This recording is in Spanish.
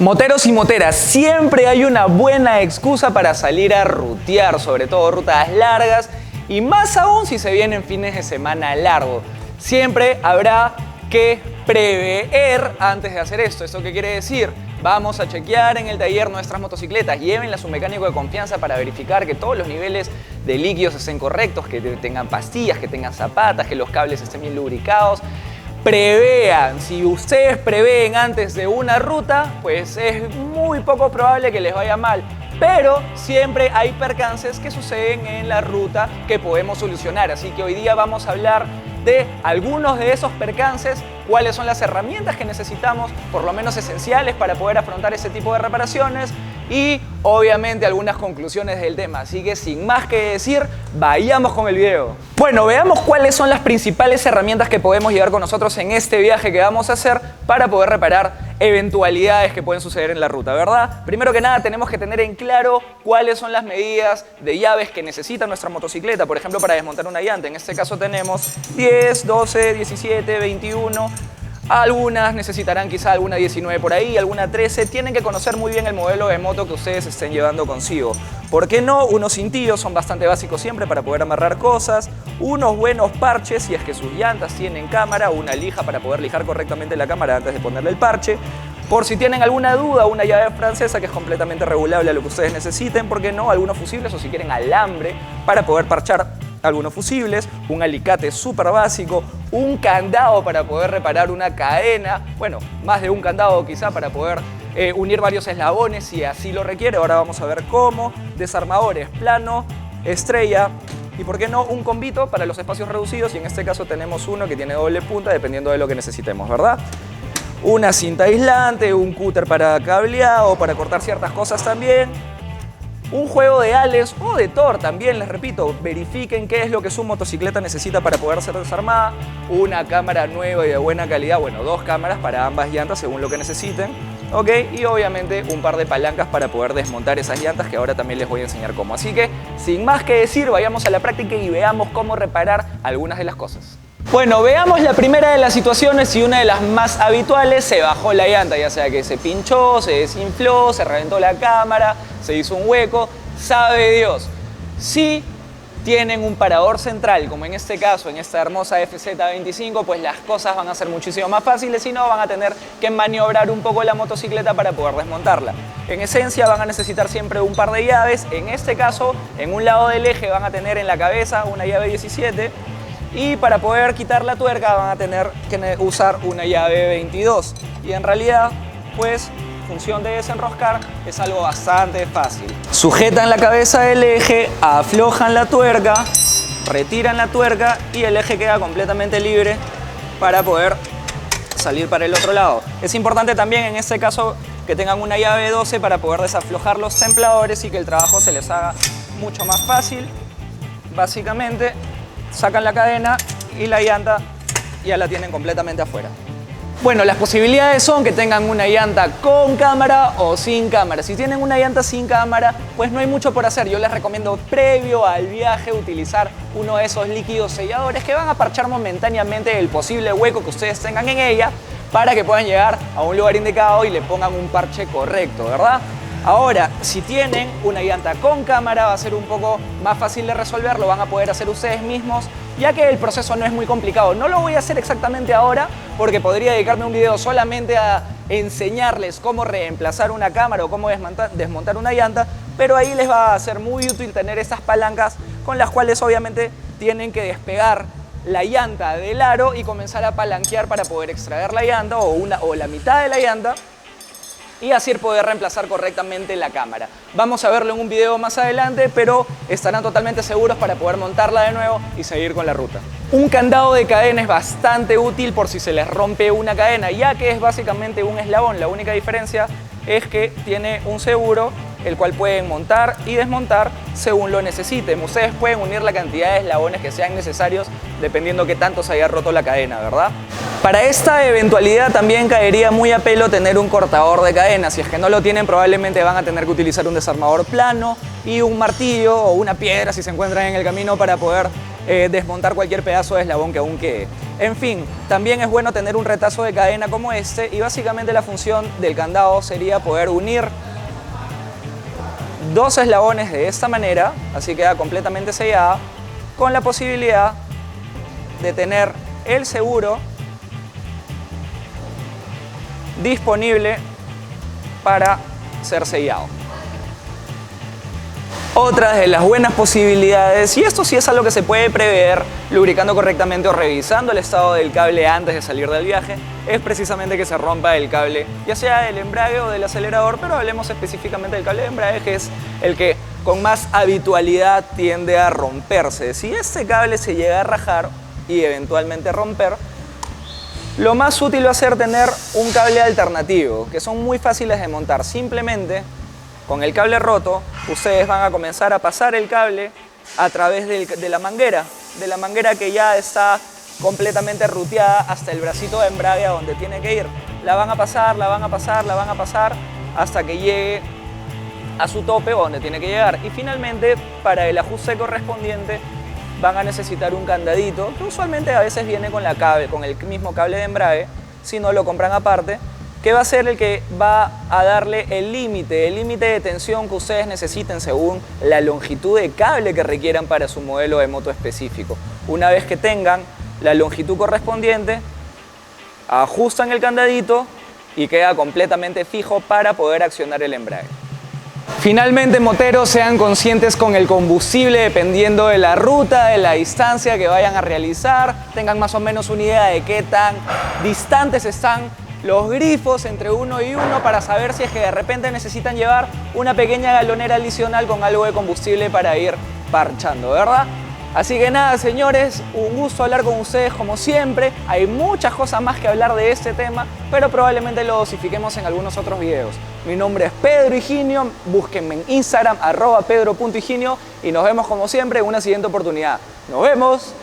Moteros y moteras, siempre hay una buena excusa para salir a rutear, sobre todo rutas largas y más aún si se vienen fines de semana largos. Siempre habrá que prever antes de hacer esto. ¿Esto qué quiere decir? Vamos a chequear en el taller nuestras motocicletas, llévenla a su mecánico de confianza para verificar que todos los niveles de líquidos estén correctos, que tengan pastillas, que tengan zapatas, que los cables estén bien lubricados. Prevean, si ustedes prevén antes de una ruta, pues es muy poco probable que les vaya mal. Pero siempre hay percances que suceden en la ruta que podemos solucionar. Así que hoy día vamos a hablar de algunos de esos percances, cuáles son las herramientas que necesitamos, por lo menos esenciales, para poder afrontar ese tipo de reparaciones y obviamente algunas conclusiones del tema. Así que sin más que decir, vayamos con el video. Bueno, veamos cuáles son las principales herramientas que podemos llevar con nosotros en este viaje que vamos a hacer para poder reparar eventualidades que pueden suceder en la ruta, ¿verdad? Primero que nada tenemos que tener en claro cuáles son las medidas de llaves que necesita nuestra motocicleta, por ejemplo, para desmontar una llanta. En este caso tenemos 10, 12, 17, 21... Algunas necesitarán quizá alguna 19 por ahí, alguna 13. Tienen que conocer muy bien el modelo de moto que ustedes estén llevando consigo. ¿Por qué no? Unos cintillos son bastante básicos siempre para poder amarrar cosas. Unos buenos parches si es que sus llantas tienen cámara. Una lija para poder lijar correctamente la cámara antes de ponerle el parche. Por si tienen alguna duda, una llave francesa que es completamente regulable a lo que ustedes necesiten. ¿Por qué no? Algunos fusibles o si quieren alambre para poder parchar algunos fusibles, un alicate súper básico, un candado para poder reparar una cadena, bueno, más de un candado quizá para poder unir varios eslabones si así lo requiere. Ahora vamos a ver cómo. Desarmadores, plano, estrella y por qué no un combito para los espacios reducidos, y en este caso tenemos uno que tiene doble punta dependiendo de lo que necesitemos, ¿verdad? Una cinta aislante, un cúter para cableado, para cortar ciertas cosas también. Un juego de ales o de Thor también, les repito, verifiquen qué es lo que su motocicleta necesita para poder ser desarmada. Una cámara nueva y de buena calidad, bueno, dos cámaras para ambas llantas según lo que necesiten, ¿ok? Y obviamente un par de palancas para poder desmontar esas llantas que ahora también les voy a enseñar cómo. Así que, sin más que decir, vayamos a la práctica y veamos cómo reparar algunas de las cosas. Bueno, veamos la primera de las situaciones y una de las más habituales. Se bajó la llanta, ya sea que se pinchó, se desinfló, se reventó la cámara, se hizo un hueco, sabe Dios. Si tienen un parador central, como en este caso, en esta hermosa FZ25, pues las cosas van a ser muchísimo más fáciles y no van a tener que maniobrar un poco la motocicleta para poder desmontarla. En esencia van a necesitar siempre un par de llaves. En este caso, en un lado del eje van a tener en la cabeza una llave 17 y para poder quitar la tuerca van a tener que usar una llave 22. Y en realidad, pues, función de desenroscar es algo bastante fácil. Sujetan la cabeza del eje, aflojan la tuerca, retiran la tuerca y el eje queda completamente libre para poder salir para el otro lado. Es importante también en este caso que tengan una llave 12 para poder desaflojar los templadores y que el trabajo se les haga mucho más fácil. Básicamente sacan la cadena y la llanta ya la tienen completamente afuera. Bueno, las posibilidades son que tengan una llanta con cámara o sin cámara. Si tienen una llanta sin cámara, pues no hay mucho por hacer. Yo les recomiendo previo al viaje utilizar uno de esos líquidos selladores que van a parchar momentáneamente el posible hueco que ustedes tengan en ella para que puedan llegar a un lugar indicado y le pongan un parche correcto, ¿verdad? Ahora, si tienen una llanta con cámara va a ser un poco más fácil de resolver, lo van a poder hacer ustedes mismos, ya que el proceso no es muy complicado. No lo voy a hacer exactamente ahora porque podría dedicarme un video solamente a enseñarles cómo reemplazar una cámara o cómo desmontar una llanta, pero ahí les va a ser muy útil tener estas palancas con las cuales obviamente tienen que despegar la llanta del aro y comenzar a palanquear para poder extraer la llanta o la mitad de la llanta y así poder reemplazar correctamente la cámara. Vamos a verlo en un video más adelante, pero estarán totalmente seguros para poder montarla de nuevo y seguir con la ruta. Un candado de cadena es bastante útil por si se les rompe una cadena, ya que es básicamente un eslabón. La única diferencia es que tiene un seguro, el cual pueden montar y desmontar según lo necesiten. Ustedes pueden unir la cantidad de eslabones que sean necesarios dependiendo qué tanto se haya roto la cadena, ¿verdad? Para esta eventualidad también caería muy a pelo tener un cortador de cadena. Si es que no lo tienen, probablemente van a tener que utilizar un desarmador plano y un martillo o una piedra si se encuentran en el camino para poder desmontar cualquier pedazo de eslabón que aún quede. En fin, también es bueno tener un retazo de cadena como este y básicamente la función del candado sería poder unir dos eslabones de esta manera, así queda completamente sellada, con la posibilidad de tener el seguro disponible para ser sellado. Otra de las buenas posibilidades, y esto sí es algo que se puede prever lubricando correctamente o revisando el estado del cable antes de salir del viaje, es precisamente que se rompa el cable, ya sea del embrague o del acelerador, pero hablemos específicamente del cable de embrague, que es el que con más habitualidad tiende a romperse. Si este cable se llega a rajar y eventualmente romper, lo más útil va a ser tener un cable alternativo, que son muy fáciles de montar. Simplemente, con el cable roto, ustedes van a comenzar a pasar el cable a través de la manguera que ya está completamente ruteada hasta el bracito de embrague a donde tiene que ir. La van a pasar, la van a pasar, la van a pasar hasta que llegue a su tope o donde tiene que llegar. Y finalmente, para el ajuste correspondiente, van a necesitar un candadito, que usualmente a veces viene con el mismo cable de embrague, si no lo compran aparte, que va a ser el que va a darle el límite de tensión que ustedes necesiten según la longitud de cable que requieran para su modelo de moto específico. Una vez que tengan la longitud correspondiente, ajustan el candadito y queda completamente fijo para poder accionar el embrague. Finalmente, moteros, sean conscientes con el combustible dependiendo de la ruta, de la distancia que vayan a realizar, tengan más o menos una idea de qué tan distantes están los grifos entre uno y uno para saber si es que de repente necesitan llevar una pequeña galonera adicional con algo de combustible para ir parchando, ¿verdad? Así que nada, señores, un gusto hablar con ustedes como siempre. Hay muchas cosas más que hablar de este tema, pero probablemente lo dosifiquemos en algunos otros videos. Mi nombre es Pedro Higinio, búsquenme en Instagram, @pedro.higinio, y nos vemos como siempre en una siguiente oportunidad. ¡Nos vemos!